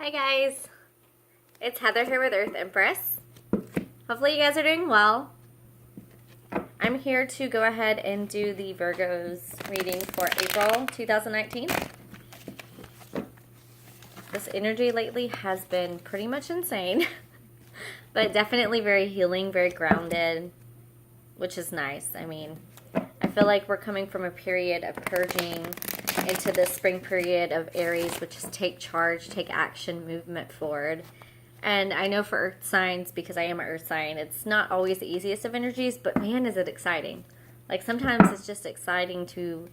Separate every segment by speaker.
Speaker 1: Hi guys, it's Heather here with Earth Empress. Hopefully you guys are doing well. I'm here to go ahead and do the Virgo's reading for April 2019. This energy lately has been pretty much insane, but definitely very healing, very grounded, which is nice. I mean, I feel like we're coming from a period of purging into the spring period of Aries, which is take charge, take action, movement forward. And I know for earth signs, because I am an earth sign, it's not always the easiest of energies, but man, is it exciting. Like sometimes it's just exciting to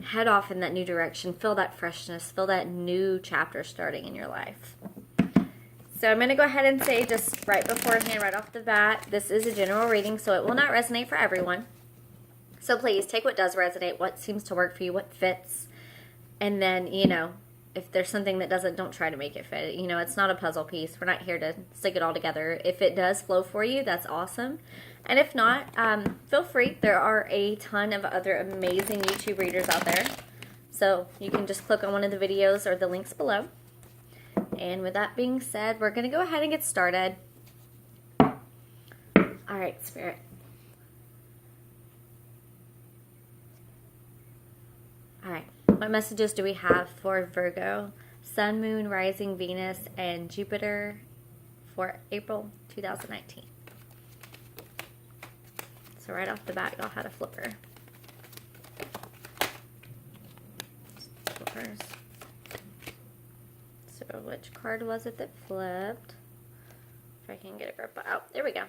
Speaker 1: head off in that new direction, feel that freshness, feel that new chapter starting in your life. So I'm going to go ahead and say just right beforehand, right off the bat, this is a general reading, so it will not resonate for everyone. So please take what does resonate, what seems to work for you, what fits. And then, if there's something that doesn't, don't try to make it fit. It's not a puzzle piece. We're not here to stick it all together. If it does flow for you, that's awesome. And if not, feel free. There are a ton of other amazing YouTube readers out there. So you can just click on one of the videos or the links below. And with that being said, we're going to go ahead and get started. All right, Spirit. All right. What messages do we have for Virgo, Sun, Moon, Rising, Venus, and Jupiter for April 2019? So right off the bat, y'all had a flipper. Flippers. So which card was it that flipped? If I can get a grip out. There we go.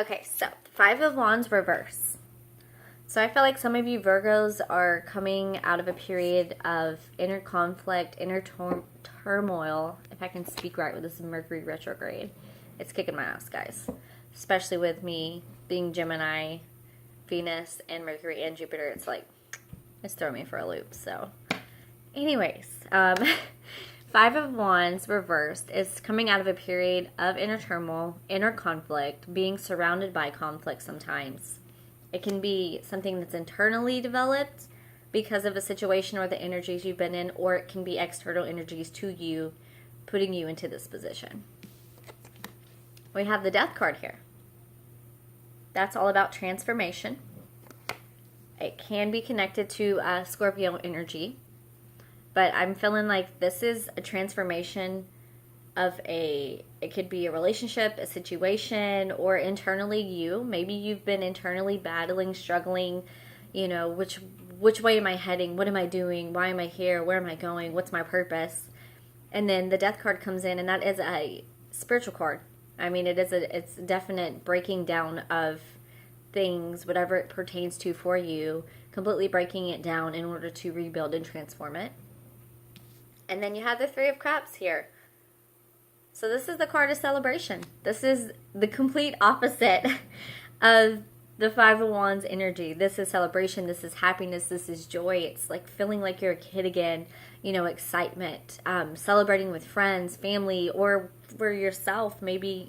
Speaker 1: Okay, so Five of Wands reverse. So I feel like some of you Virgos are coming out of a period of inner conflict, inner turmoil. If I can speak right with this Mercury retrograde. It's kicking my ass, guys. Especially with me being Gemini, Venus, and Mercury, and Jupiter. It's like, it's throwing me for a loop. So anyways, Five of Wands reversed is coming out of a period of inner turmoil, inner conflict, being surrounded by conflict sometimes. It can be something that's internally developed because of a situation or the energies you've been in, or it can be external energies to you, putting you into this position. We have the Death card here. That's all about transformation. It can be connected to Scorpio energy, but I'm feeling like this is a transformation of it could be a relationship, a situation, or internally you. Maybe you've been internally battling, struggling, which way am I heading? What am I doing? Why am I here? Where am I going? What's my purpose? And then the Death card comes in, and that is a spiritual card. I mean, it's a definite breaking down of things, whatever it pertains to for you, completely breaking it down in order to rebuild and transform it. And then you have the Three of Cups here. So this is the card of celebration. This is the complete opposite of the Five of Wands energy. This is celebration. This is happiness. This is joy. It's like feeling like you're a kid again, excitement, celebrating with friends, family, or for yourself. Maybe,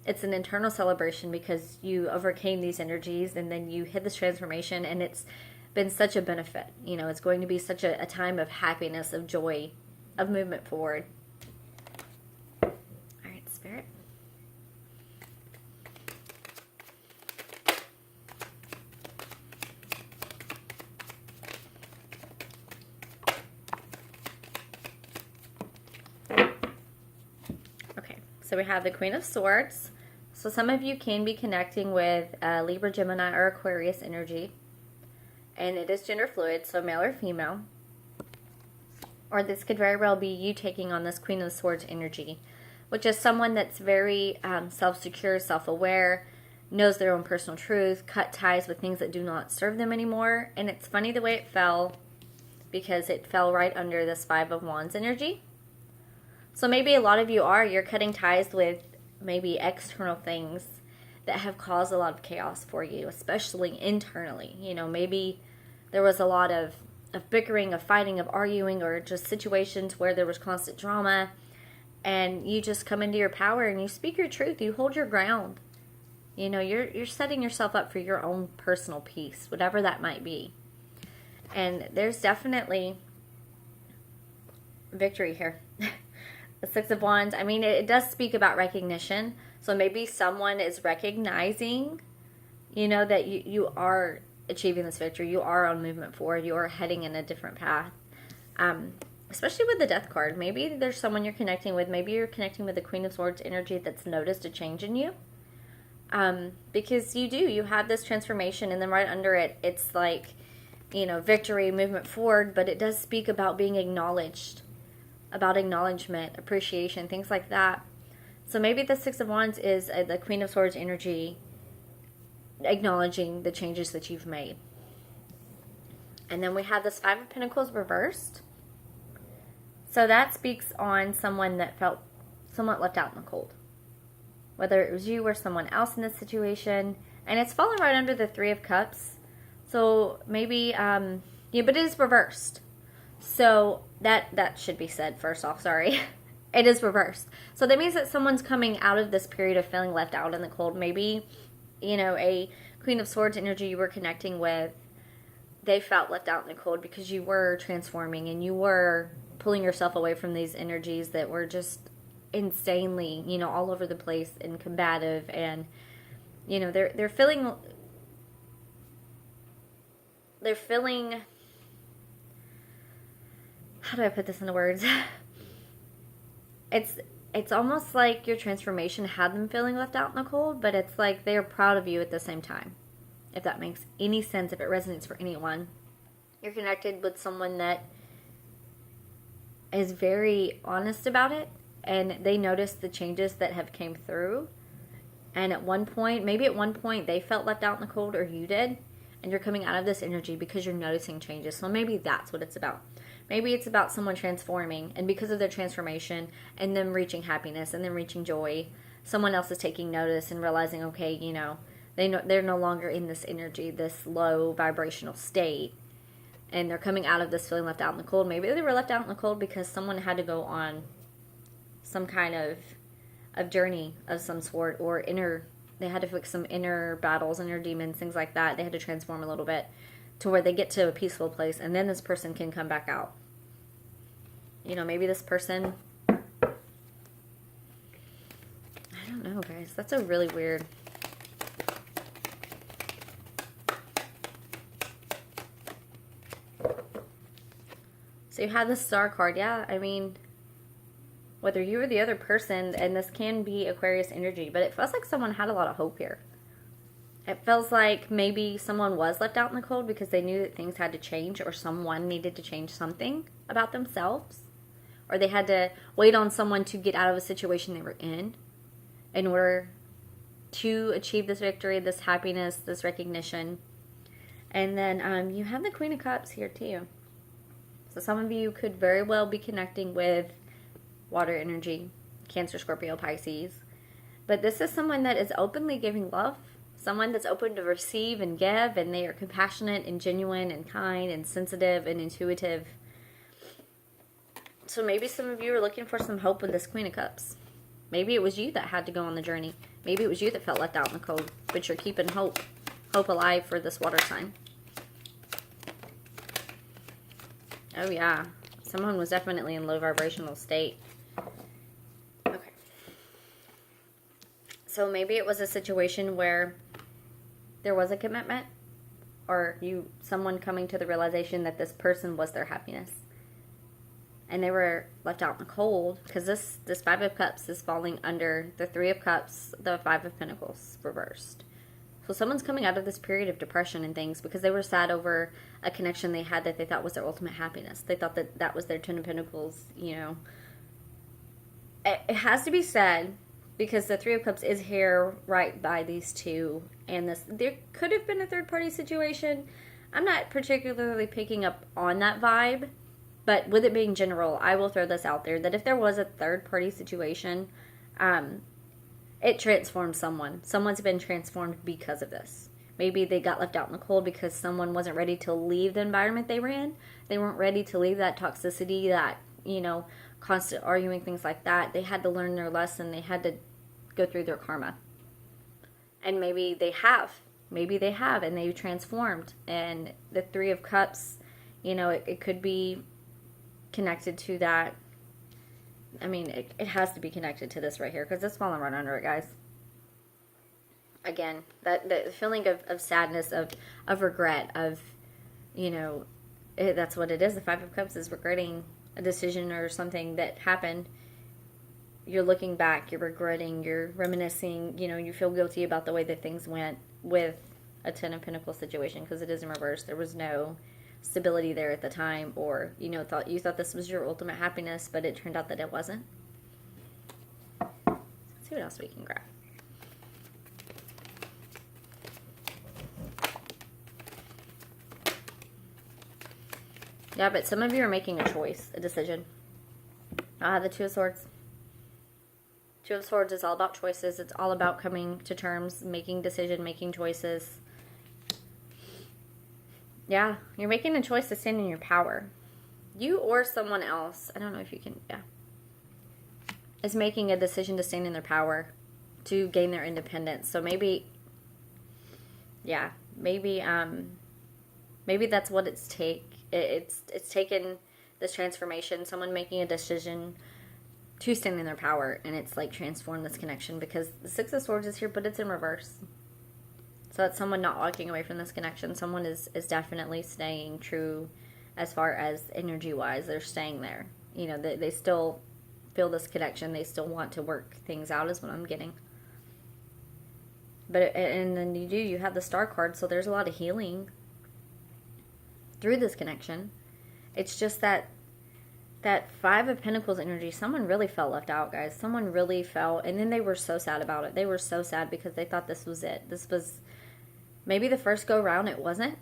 Speaker 1: it's an internal celebration because you overcame these energies and then you hit this transformation, and it's been such a benefit. It's going to be such a time of happiness, of joy, of movement forward. Spirit. Okay, so we have the Queen of Swords. So some of you can be connecting with Libra, Gemini, or Aquarius energy. And it is gender fluid, so male or female. Or this could very well be you taking on this Queen of Swords energy, which is someone that's very self-secure, self-aware, knows their own personal truth, cut ties with things that do not serve them anymore. And it's funny the way it fell, because it fell right under this Five of Wands energy. So maybe a lot of you're cutting ties with maybe external things that have caused a lot of chaos for you, especially internally. Maybe there was a lot of bickering, of fighting, of arguing, or just situations where there was constant drama. And you just come into your power and you speak your truth. You hold your ground. You're setting yourself up for your own personal peace, whatever that might be. And there's definitely victory here. The Six of Wands, I mean, it does speak about recognition. So maybe someone is recognizing, you know, that you are achieving this victory. You are on movement forward. You are heading in a different path. Especially with the Death card. Maybe there's someone you're connecting with. Maybe you're connecting with the Queen of Swords energy that's noticed a change in you. Because you have this transformation, and then right under it, it's like, you know, victory, movement forward, but it does speak about being acknowledged, about acknowledgement, appreciation, things like that. So maybe the Six of Wands is the Queen of Swords energy acknowledging the changes that you've made. And then we have this Five of Pentacles reversed. So that speaks on someone that felt somewhat left out in the cold. Whether it was you or someone else in this situation. And it's fallen right under the Three of Cups. So maybe, yeah, but it is reversed. So that should be said first off, sorry. It is reversed. So that means that someone's coming out of this period of feeling left out in the cold. Maybe, you know, a Queen of Swords energy you were connecting with, they felt left out in the cold because you were transforming and you were pulling yourself away from these energies that were just insanely, you know, all over the place and combative, and, you know, they're feeling, how do I put this into words? It's almost like your transformation had them feeling left out in the cold, but it's like they are proud of you at the same time. If that makes any sense, if it resonates for anyone. You're connected with someone that is very honest about it, and they notice the changes that have came through. And at one point, maybe at one point they felt left out in the cold, or you did, and you're coming out of this energy because you're noticing changes. So maybe that's what it's about. Maybe it's about someone transforming, and because of their transformation and them reaching happiness and them reaching joy, someone else is taking notice and realizing, okay, you know, they're no longer in this energy, this low vibrational state, and they're coming out of this feeling left out in the cold. Maybe they were left out in the cold because someone had to go on some kind of journey of some sort, or they had to fix some inner battles, inner demons, things like that. They had to transform a little bit to where they get to a peaceful place, and then this person can come back out. You know, maybe this person, I don't know, guys. That's a really weird. So you have the Star card. Yeah, I mean, whether you or the other person, and this can be Aquarius energy, but it feels like someone had a lot of hope here. It feels like maybe someone was left out in the cold because they knew that things had to change, or someone needed to change something about themselves, or they had to wait on someone to get out of a situation they were in order to achieve this victory, this happiness, this recognition. And then you have the Queen of Cups here too. So some of you could very well be connecting with water energy, Cancer, Scorpio, Pisces. But this is someone that is openly giving love. Someone that's open to receive and give, and they are compassionate and genuine and kind and sensitive and intuitive. So maybe some of you are looking for some hope with this Queen of Cups. Maybe it was you that had to go on the journey. Maybe it was you that felt left out in the cold, but you're keeping hope alive for this water sign. Oh yeah, someone was definitely in low vibrational state. Okay. So maybe it was a situation where there was a commitment, or someone coming to the realization that this person was their happiness, and they were left out in the cold, because this Five of Cups is falling under the Three of Cups, the Five of Pentacles reversed. So someone's coming out of this period of depression and things because they were sad over a connection they had that they thought was their ultimate happiness. They thought that was their Ten of Pentacles, you know. It has to be said, because the Three of Cups is here right by these two, and there could have been a third-party situation. I'm not particularly picking up on that vibe, but with it being general, I will throw this out there, that if there was a third-party situation, it transformed someone. Someone's been transformed because of this. Maybe they got left out in the cold because someone wasn't ready to leave the environment they were in. They weren't ready to leave that toxicity, that, you know, constant arguing, things like that. They had to learn their lesson. They had to go through their karma. And maybe they have. Maybe they have, and they've transformed. And the Three of Cups, you know, it could be connected to that. I mean, it has to be connected to this right here, because it's falling right under it, guys. Again, that the feeling of sadness, of regret, of, you know, that's what it is. The Five of Cups is regretting a decision or something that happened. You're looking back, you're regretting, you're reminiscing, you know, you feel guilty about the way that things went with a Ten of Pentacles situation, because it is in reverse. There was no stability there at the time, or, you know, you thought this was your ultimate happiness, but it turned out that it wasn't. Let's see what else we can grab. Yeah, but some of you are making a choice, a decision. I have the Two of Swords. Two of Swords is all about choices. It's all about coming to terms, making decision, making choices. Yeah, you're making a choice to stand in your power. You or someone else, I don't know if you can, yeah, is making a decision to stand in their power, to gain their independence. So maybe, yeah, maybe that's what it's taken, this transformation, someone making a decision to stand in their power, and it's like transformed this connection, because the Six of Swords is here, but it's in reverse. So that's someone not walking away from this connection. Someone is definitely staying true as far as energy-wise. They're staying there. You know, they still feel this connection. They still want to work things out is what I'm getting. But, and then you have the Star card, so there's a lot of healing through this connection. It's just that Five of Pentacles energy, someone really felt left out, guys. Someone really felt, and then they were so sad about it. They were so sad because they thought this was it. This was, maybe the first go round it wasn't,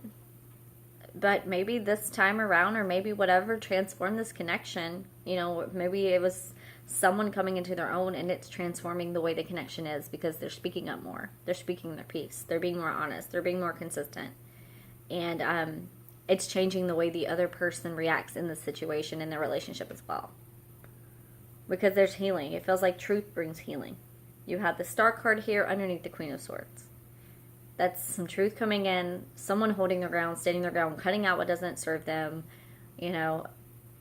Speaker 1: but maybe this time around, or maybe whatever transformed this connection, you know, maybe it was someone coming into their own, and it's transforming the way the connection is, because they're speaking up more. They're speaking their piece. They're being more honest. They're being more consistent. And, it's changing the way the other person reacts in the situation, in the relationship as well. Because there's healing. It feels like truth brings healing. You have the Star card here underneath the Queen of Swords. That's some truth coming in, someone holding their ground, standing their ground, cutting out what doesn't serve them, you know.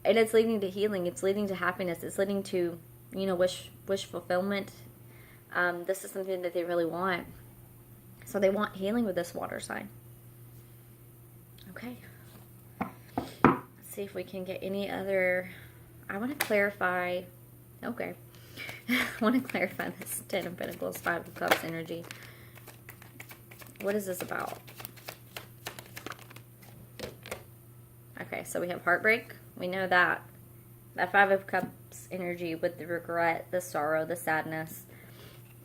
Speaker 1: And it's leading to healing. It's leading to happiness. It's leading to, you know, wish fulfillment. This is something that they really want. So they want healing with this water sign. Okay. See if we can get any other. I want to clarify. Okay. I want to clarify this Ten of Pentacles, Five of Cups energy. What is this about? Okay, so we have heartbreak. We know that. That Five of Cups energy with the regret, the sorrow, the sadness.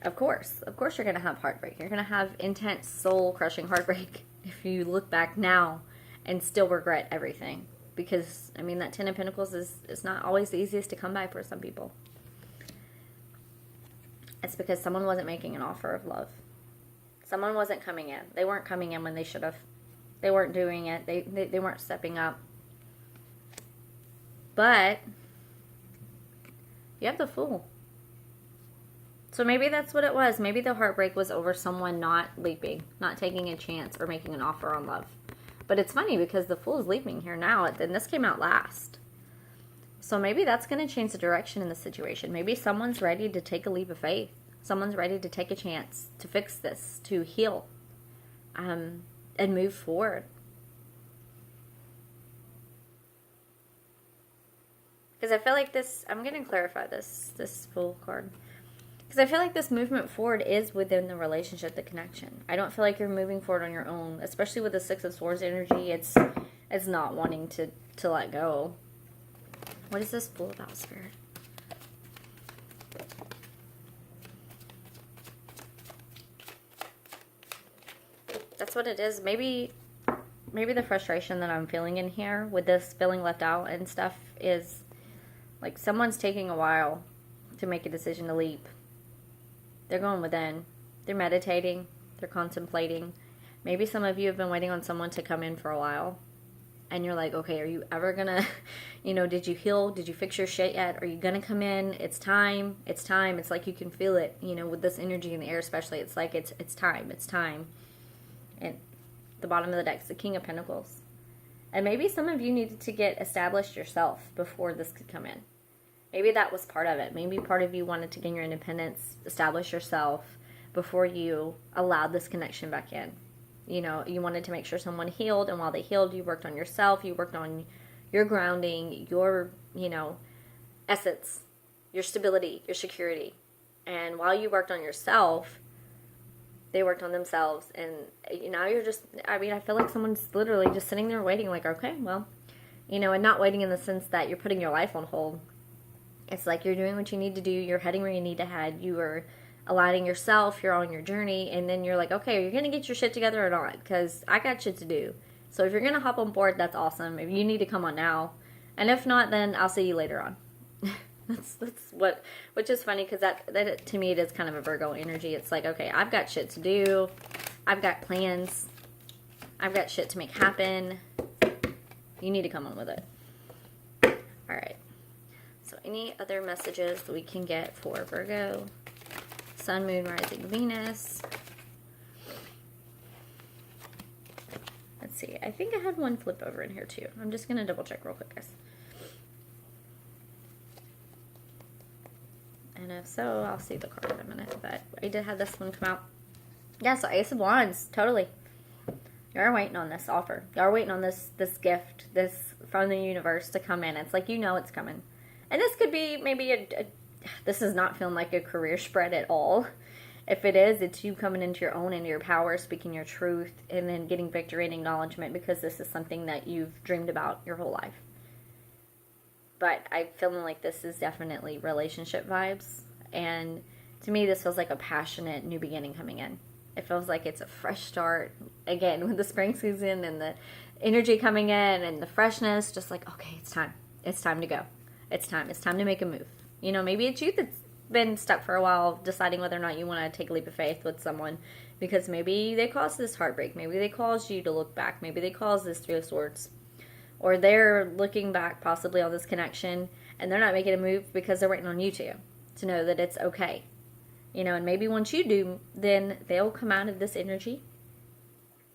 Speaker 1: Of course you're going to have heartbreak. You're going to have intense, soul-crushing heartbreak if you look back now and still regret everything. Because, I mean, that Ten of Pentacles is not always the easiest to come by for some people. It's because someone wasn't making an offer of love. Someone wasn't coming in. They weren't coming in when they should have. They weren't doing it. They weren't stepping up. But you have the Fool. So maybe that's what it was. Maybe the heartbreak was over someone not leaping, not taking a chance, or making an offer on love. But it's funny because the Fool is leaping here now, and this came out last. So maybe that's going to change the direction in the situation. Maybe someone's ready to take a leap of faith. Someone's ready to take a chance to fix this, to heal, and move forward. Because I feel like this, I'm going to clarify this Fool card. Because I feel like this movement forward is within the relationship, the connection. I don't feel like you're moving forward on your own, especially with the Six of Swords energy. It's not wanting to let go. What is this Fool about, Spirit? That's what it is. Maybe the frustration that I'm feeling in here with this feeling left out and stuff is like someone's taking a while to make a decision to leap. They're going within. They're meditating. They're contemplating. Maybe some of you have been waiting on someone to come in for a while. And you're like, okay, are you ever going to, you know, did you heal? Did you fix your shit yet? Are you going to come in? It's time. It's time. It's like you can feel it, you know, with this energy in the air especially. It's like it's time. It's time. And the bottom of the deck is the King of Pentacles. And maybe some of you needed to get established yourself before this could come in. Maybe that was part of it. Maybe part of you wanted to gain your independence, establish yourself before you allowed this connection back in. You know, you wanted to make sure someone healed, and while they healed, you worked on yourself, you worked on your grounding, your, you know, essence, your stability, your security. And while you worked on yourself, they worked on themselves. And now you're just, I mean, I feel like someone's literally just sitting there waiting, like, okay, well, you know, and not waiting in the sense that you're putting your life on hold. It's like you're doing what you need to do, you're heading where you need to head, you are aligning yourself, you're on your journey, and then you're like, okay, you're going to get your shit together or not? Because I got shit to do. So if you're going to hop on board, that's awesome. If you need to come on now. And if not, then I'll see you later on. that's what, which is funny because that to me, it is kind of a Virgo energy. It's like, okay, I've got shit to do. I've got plans. I've got shit to make happen. You need to come on with it. All right. So any other messages that we can get for Virgo? Sun, Moon, Rising, Venus. Let's see. I think I had one flip over in here too. I'm just going to double check real quick, guys. And if so, I'll see the card in a minute. But I did have this one come out. Yeah, so Ace of Wands. Totally. You're waiting on this offer. You're waiting on this gift, this from the universe to come in. It's like, you know it's coming. And this could be maybe this is not feeling like a career spread at all. If it is, it's you coming into your own, into your power, speaking your truth, and then getting victory and acknowledgement because this is something that you've dreamed about your whole life. But I'm feeling like this is definitely relationship vibes. And to me, this feels like a passionate new beginning coming in. It feels like it's a fresh start. Again, with the spring season and the energy coming in and the freshness, just like, okay, it's time. It's time to go. It's time to make a move. You know, maybe it's you that's been stuck for a while deciding whether or not you want to take a leap of faith with someone because maybe they caused this heartbreak. Maybe they caused you to look back. Maybe they caused this Three of Swords. Or they're looking back possibly on this connection and they're not making a move because they're waiting on you to know that it's okay. You know, and maybe once you do, then they'll come out of this energy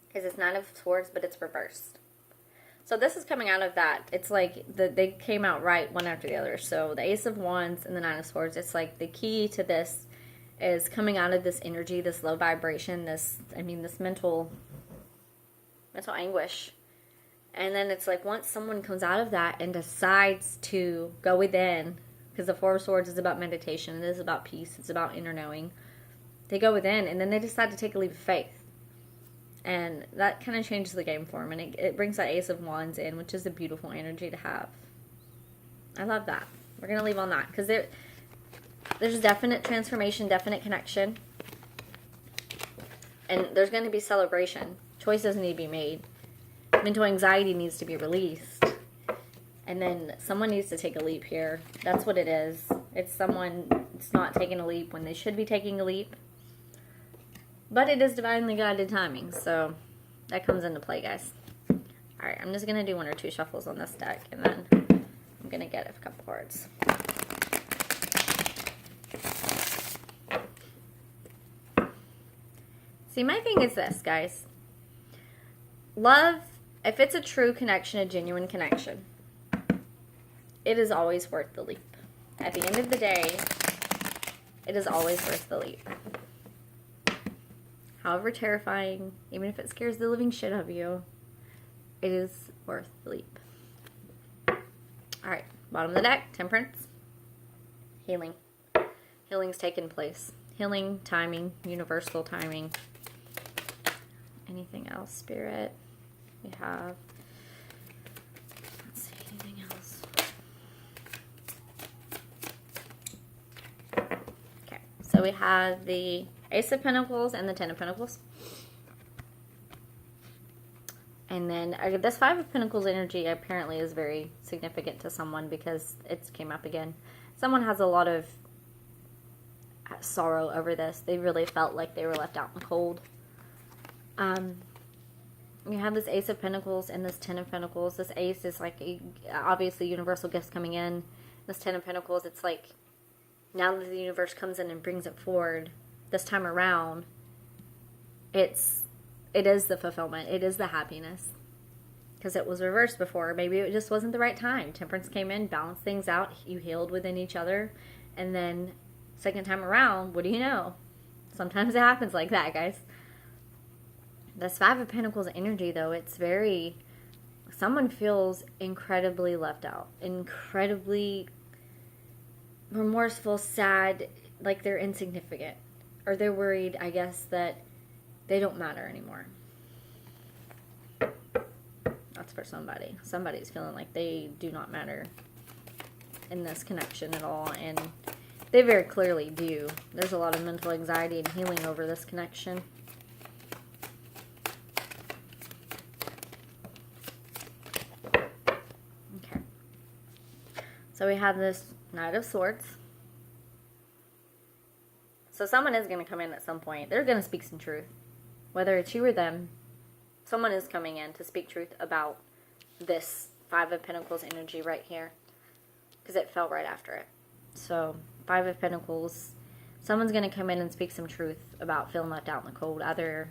Speaker 1: because it's Nine of Swords, but it's reversed. So this is coming out of that. It's like they came out right one after the other. So the Ace of Wands and the Nine of Swords, it's like the key to this is coming out of this energy, this low vibration, this mental anguish. And then it's like once someone comes out of that and decides to go within, because the Four of Swords is about meditation, it is about peace, it's about inner knowing. They go within and then they decide to take a leap of faith. And that kind of changes the game for them. And it brings that Ace of Wands in, which is a beautiful energy to have. I love that. We're going to leave on that. Because there's definite transformation, definite connection. And there's going to be celebration. Choices need to be made. Mental anxiety needs to be released. And then someone needs to take a leap here. That's what it is. It's not taking a leap when they should be taking a leap. But it is divinely guided timing, so that comes into play, guys. Alright, I'm just going to do one or two shuffles on this deck, and then I'm going to get a couple cards. See, my thing is this, guys. Love, if it's a true connection, a genuine connection, it is always worth the leap. At the end of the day, it is always worth the leap. However terrifying, even if it scares the living shit out of you, it is worth the leap. Alright, bottom of the deck, Temperance. Healing. Healing's taken place. Healing, timing, universal timing. Anything else, Spirit? We have... Let's see, anything else? Okay, so we have the Ace of Pentacles and the Ten of Pentacles. And then this Five of Pentacles energy apparently is very significant to someone because it came up again. Someone has a lot of sorrow over this. They really felt like they were left out in the cold. You have this Ace of Pentacles and this Ten of Pentacles. This Ace is like obviously universal gifts coming in. This Ten of Pentacles, it's like now that the universe comes in and brings it forward this time around, it is the fulfillment. It is the happiness. because it was reversed before. Maybe it just wasn't the right time. Temperance came in, balanced things out. You healed within each other. And then second time around, what do you know? Sometimes it happens like that, guys. This Five of Pentacles energy, though, it's very... Someone feels incredibly left out. Incredibly remorseful, sad, like they're insignificant. Or they're worried, I guess, that they don't matter anymore. That's for somebody. Somebody's feeling like they do not matter in this connection at all. And they very clearly do. There's a lot of mental anxiety and healing over this connection. Okay. So we have this Knight of Swords. So someone is going to come in at some point. They're going to speak some truth. Whether it's you or them, someone is coming in to speak truth about this Five of Pentacles energy right here. Because it fell right after it. So, Five of Pentacles. Someone's going to come in and speak some truth about feeling left out in the cold. Either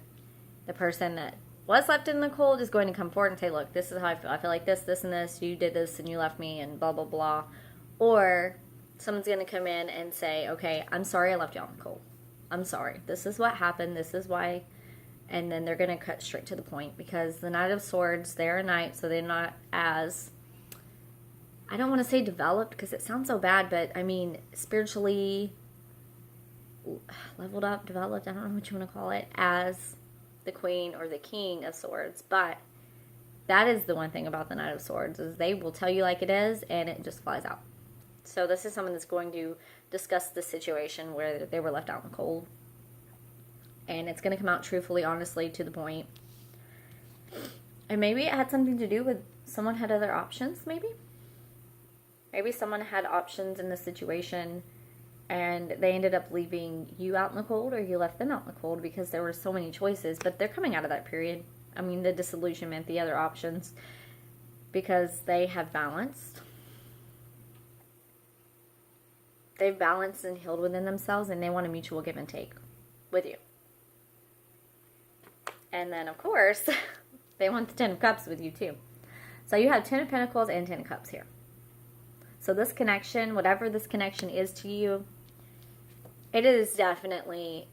Speaker 1: the person that was left in the cold is going to come forward and say, look, this is how I feel. I feel like this, this, and this. You did this and you left me and blah, blah, blah. Or someone's going to come in and say, okay, I'm sorry I left you out in the cold. I'm sorry. This is what happened. This is why. And then they're going to cut straight to the point. Because the Knight of Swords, they're a knight, so they're not as... I don't want to say developed because it sounds so bad, but I mean spiritually leveled up, developed, I don't know what you want to call it, as the Queen or the King of Swords. But that is the one thing about the Knight of Swords, is they will tell you like it is and it just flies out. So this is someone that's going to discuss the situation where they were left out in the cold. And it's going to come out truthfully, honestly, to the point. And maybe it had something to do with someone had other options, maybe? Maybe someone had options in the situation and they ended up leaving you out in the cold, or you left them out in the cold because there were so many choices. But they're coming out of that period. I mean, the disillusionment, the other options, because they have balanced. They've balanced and healed within themselves, and they want a mutual give and take with you. And then, of course, they want the Ten of Cups with you too. So you have Ten of Pentacles and Ten of Cups here. So this connection, whatever this connection is to you, it is definitely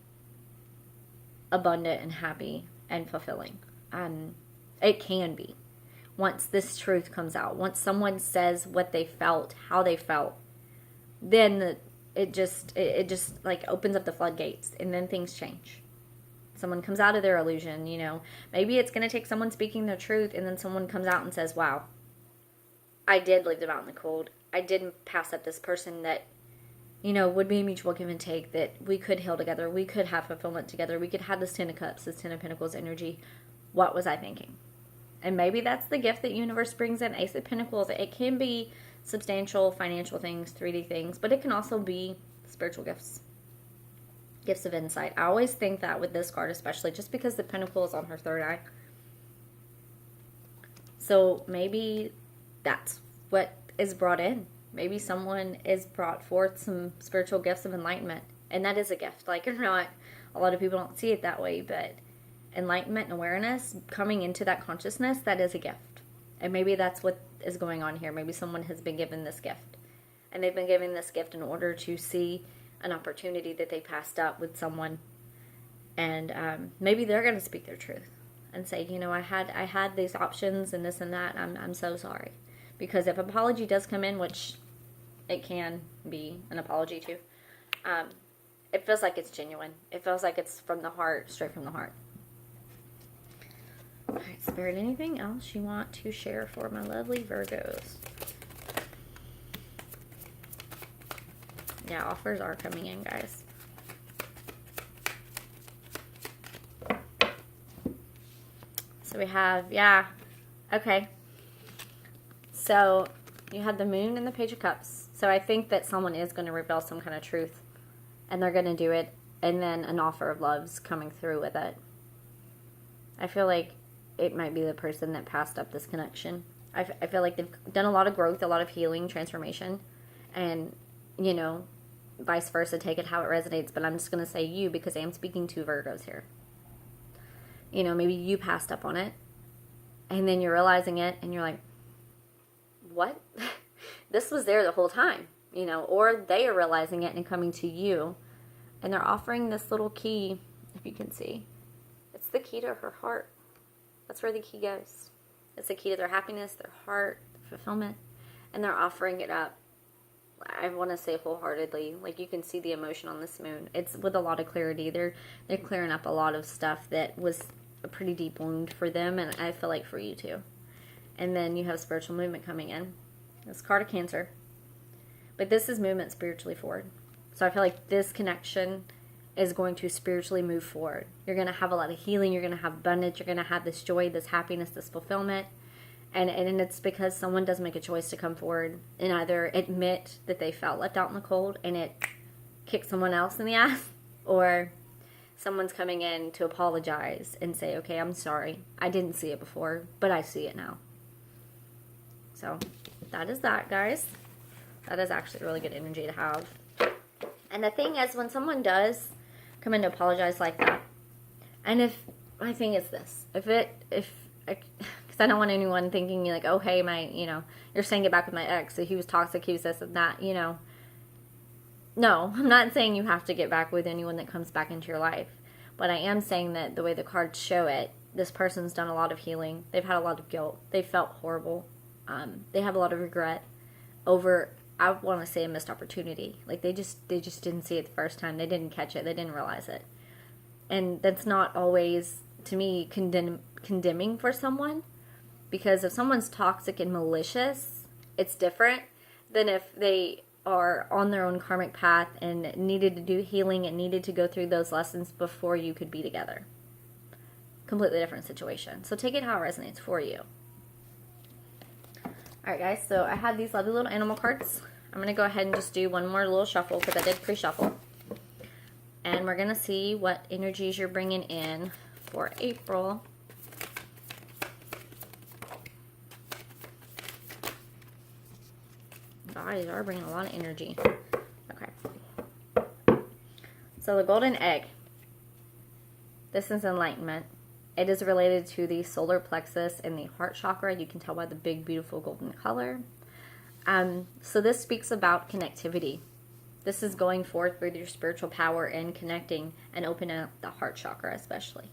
Speaker 1: abundant and happy and fulfilling. It can be. Once this truth comes out, once someone says what they felt, how they felt, then it just like opens up the floodgates, and then things change. Someone comes out of their illusion, you know. Maybe it's going to take someone speaking their truth, and then someone comes out and says, wow, I did leave them out in the cold. I didn't pass up this person that, you know, would be a mutual give and take, that we could heal together, we could have fulfillment together, we could have this Ten of Cups, this Ten of Pentacles energy. What was I thinking? And maybe that's the gift that universe brings in. Ace of Pentacles, it can be substantial financial things, 3D things, but it can also be spiritual gifts. Gifts of insight. I always think that with this card, especially just because the Pentacle is on her third eye. So maybe that's what is brought in. Maybe someone is brought forth some spiritual gifts of enlightenment. And that is a gift. Like or not, a lot of people don't see it that way, but enlightenment and awareness, coming into that consciousness, that is a gift. And maybe that's what is going on here. Maybe someone has been given this gift. And they've been given this gift in order to see an opportunity that they passed up with someone. And maybe they're going to speak their truth and say, you know, I had these options and this and that. I'm so sorry. Because if apology does come in, which it can be an apology too, it feels like it's genuine. It feels like it's from the heart, straight from the heart. All right, Spirit, anything else you want to share for my lovely Virgos? Yeah, offers are coming in, guys. So we have, yeah, okay. So you have the Moon and the Page of Cups. So I think that someone is going to reveal some kind of truth. And they're going to do it. And then an offer of love's coming through with it. I feel like it might be the person that passed up this connection. I feel like they've done a lot of growth, a lot of healing, transformation. And, you know, vice versa, take it how it resonates. But I'm just going to say you because I am speaking to Virgos here. You know, maybe you passed up on it. and then you're realizing it, and you're like, what? This was there the whole time, you know, or they are realizing it and coming to you, and they're offering this little key, if you can see. It's the key to her heart. That's where the key goes. It's the key to their happiness, their heart, their fulfillment, and they're offering it up. I want to say wholeheartedly. Like, you can see the emotion on this moon. It's with a lot of clarity. They're clearing up a lot of stuff that was a pretty deep wound for them, and I feel like for you too. And then you have spiritual movement coming in. This card of Cancer. But this is movement spiritually forward. So I feel like this connection is going to spiritually move forward. You're going to have a lot of healing. You're going to have abundance. You're going to have this joy, this happiness, this fulfillment. And it's because someone does make a choice to come forward and either admit that they felt left out in the cold and it kicked someone else in the ass, or someone's coming in to apologize and say, okay, I'm sorry. I didn't see it before, but I see it now. So that is that, guys. That is actually really good energy to have. And the thing is, when someone does come in to apologize like that, and if, my thing is this, because I don't want anyone thinking like, oh, hey, you're saying get back with my ex, so he was toxic, he was this and that, you know. No, I'm not saying you have to get back with anyone that comes back into your life. But I am saying that the way the cards show it, this person's done a lot of healing. They've had a lot of guilt. They felt horrible. They have a lot of regret over, I want to say, a missed opportunity. Like, they just didn't see it the first time. They didn't catch it. They didn't realize it. And that's not always, to me, condemning for someone. Because if someone's toxic and malicious, it's different than if they are on their own karmic path and needed to do healing and needed to go through those lessons before you could be together. Completely different situation. So take it how it resonates for you. Alright, guys, so I had these lovely little animal cards. I'm going to go ahead and just do one more little shuffle because I did pre-shuffle. And we're going to see what energies you're bringing in for April. Guys are bringing a lot of energy. Okay. So the golden egg. This is enlightenment. It is related to the solar plexus and the heart chakra. You can tell by the big, beautiful golden color. So this speaks about connectivity. This is going forth with your spiritual power and connecting and opening up the heart chakra especially.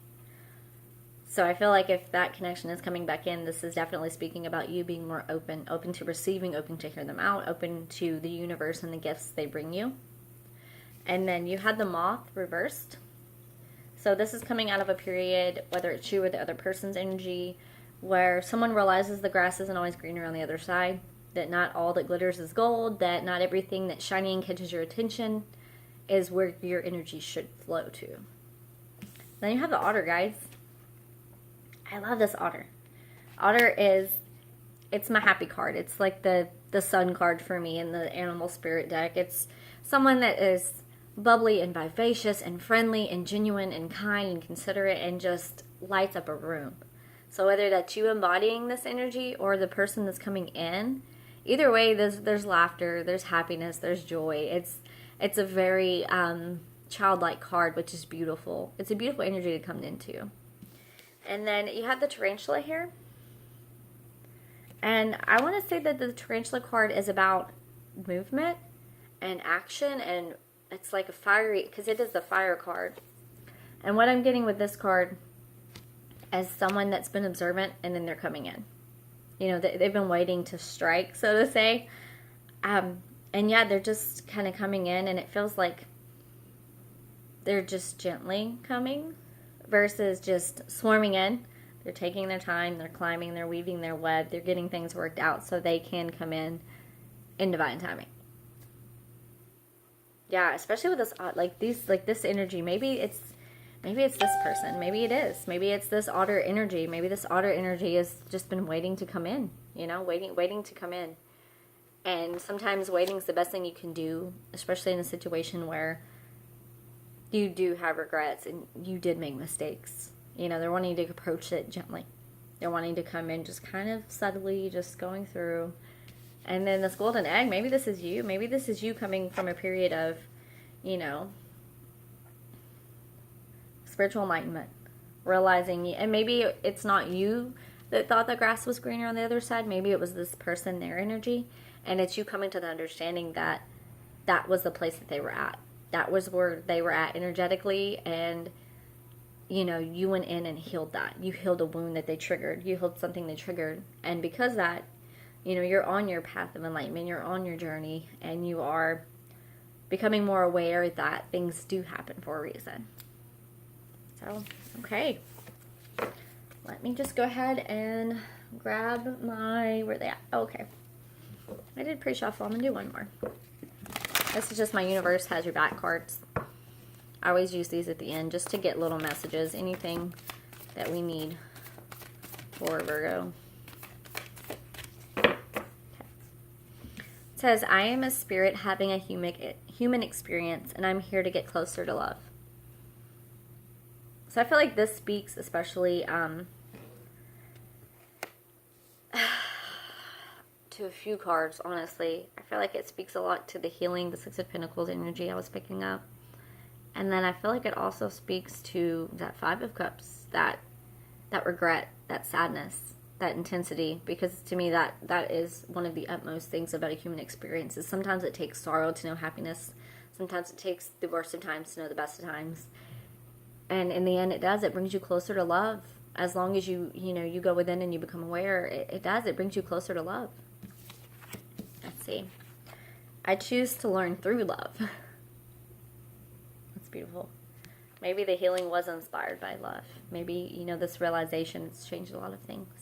Speaker 1: So I feel like if that connection is coming back in, this is definitely speaking about you being more open to receiving, open to hear them out, open to the universe and the gifts they bring you. And then you had the moth reversed. So this is coming out of a period, whether it's you or the other person's energy, where someone realizes the grass isn't always greener on the other side, that not all that glitters is gold, that not everything that's shiny and catches your attention is where your energy should flow to. Then you have the otter, guys. I love this otter. Otter it's my happy card. It's like the sun card for me in the animal spirit deck. It's someone that is bubbly and vivacious and friendly and genuine and kind and considerate and just lights up a room. So whether that's you embodying this energy or the person that's coming in, either way, there's laughter, there's happiness, there's joy. It's a very childlike card, which is beautiful. It's a beautiful energy to come into. And then you have the tarantula here. And I want to say that the tarantula card is about movement and action, and it's like a fiery, because it is the fire card. And what I'm getting with this card is someone that's been observant and then they're coming in. You know, they've been waiting to strike, so to say. And yeah, they're just kind of coming in, and it feels like they're just gently coming versus just swarming in. They're taking their time, they're climbing, they're weaving their web, they're getting things worked out so they can come in divine timing. Yeah, especially with this energy. Maybe it's this person. Maybe it is. Maybe it's this otter energy. Maybe this otter energy has just been waiting to come in, you know, waiting to come in. And sometimes waiting is the best thing you can do, especially in a situation where you do have regrets and you did make mistakes. You know, they're wanting to approach it gently. They're wanting to come in just kind of subtly, just going through. And then this golden egg, maybe this is you. Maybe this is you coming from a period of, you know, spiritual enlightenment. Realizing, and maybe it's not you that thought the grass was greener on the other side. Maybe it was this person, their energy. And it's you coming to the understanding that that was the place that they were at. That was where they were at energetically. And, you know, you went in and healed that. You healed a wound that they triggered. You healed something they triggered. And because that, you know, you're on your path of enlightenment. You're on your journey. And you are becoming more aware that things do happen for a reason. So, okay. Let me just go ahead and grab my, where are they at? Oh, okay. I did pre-shuffle. I'm going to do one more. This is just my Universe Has Your Back cards. I always use these at the end just to get little messages, anything that we need for Virgo. Okay. It says, I am a spirit having a human experience, and I'm here to get closer to love. So I feel like this speaks especially to a few cards, honestly. I feel like it speaks a lot to the healing, the Six of Pentacles energy I was picking up. And then I feel like it also speaks to that Five of Cups, that regret, that sadness, that intensity. Because to me, that is one of the utmost things about a human experience. Is sometimes it takes sorrow to know happiness. Sometimes it takes the worst of times to know the best of times. And in the end, it does. It brings you closer to love. As long as you go within and you become aware, it does. It brings you closer to love. Let's see. I choose to learn through love. That's beautiful. Maybe the healing was inspired by love. Maybe, this realization has changed a lot of things.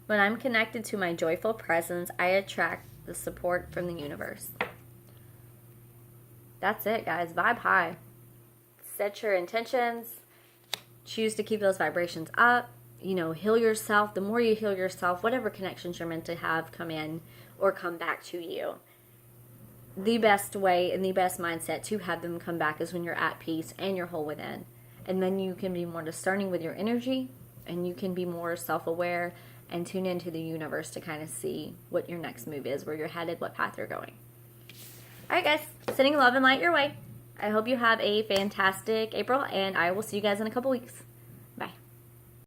Speaker 1: When I'm connected to my joyful presence, I attract the support from the universe. That's it, guys. Vibe high. Set your intentions. Choose to keep those vibrations up. Heal yourself. The more you heal yourself, whatever connections you're meant to have come in or come back to you, the best way and the best mindset to have them come back is when you're at peace and you're whole within. And then you can be more discerning with your energy, and you can be more self-aware and tune into the universe to kind of see what your next move is, where you're headed, what path you're going. All right, guys. Sending love and light your way. I hope you have a fantastic April, and I will see you guys in a couple weeks.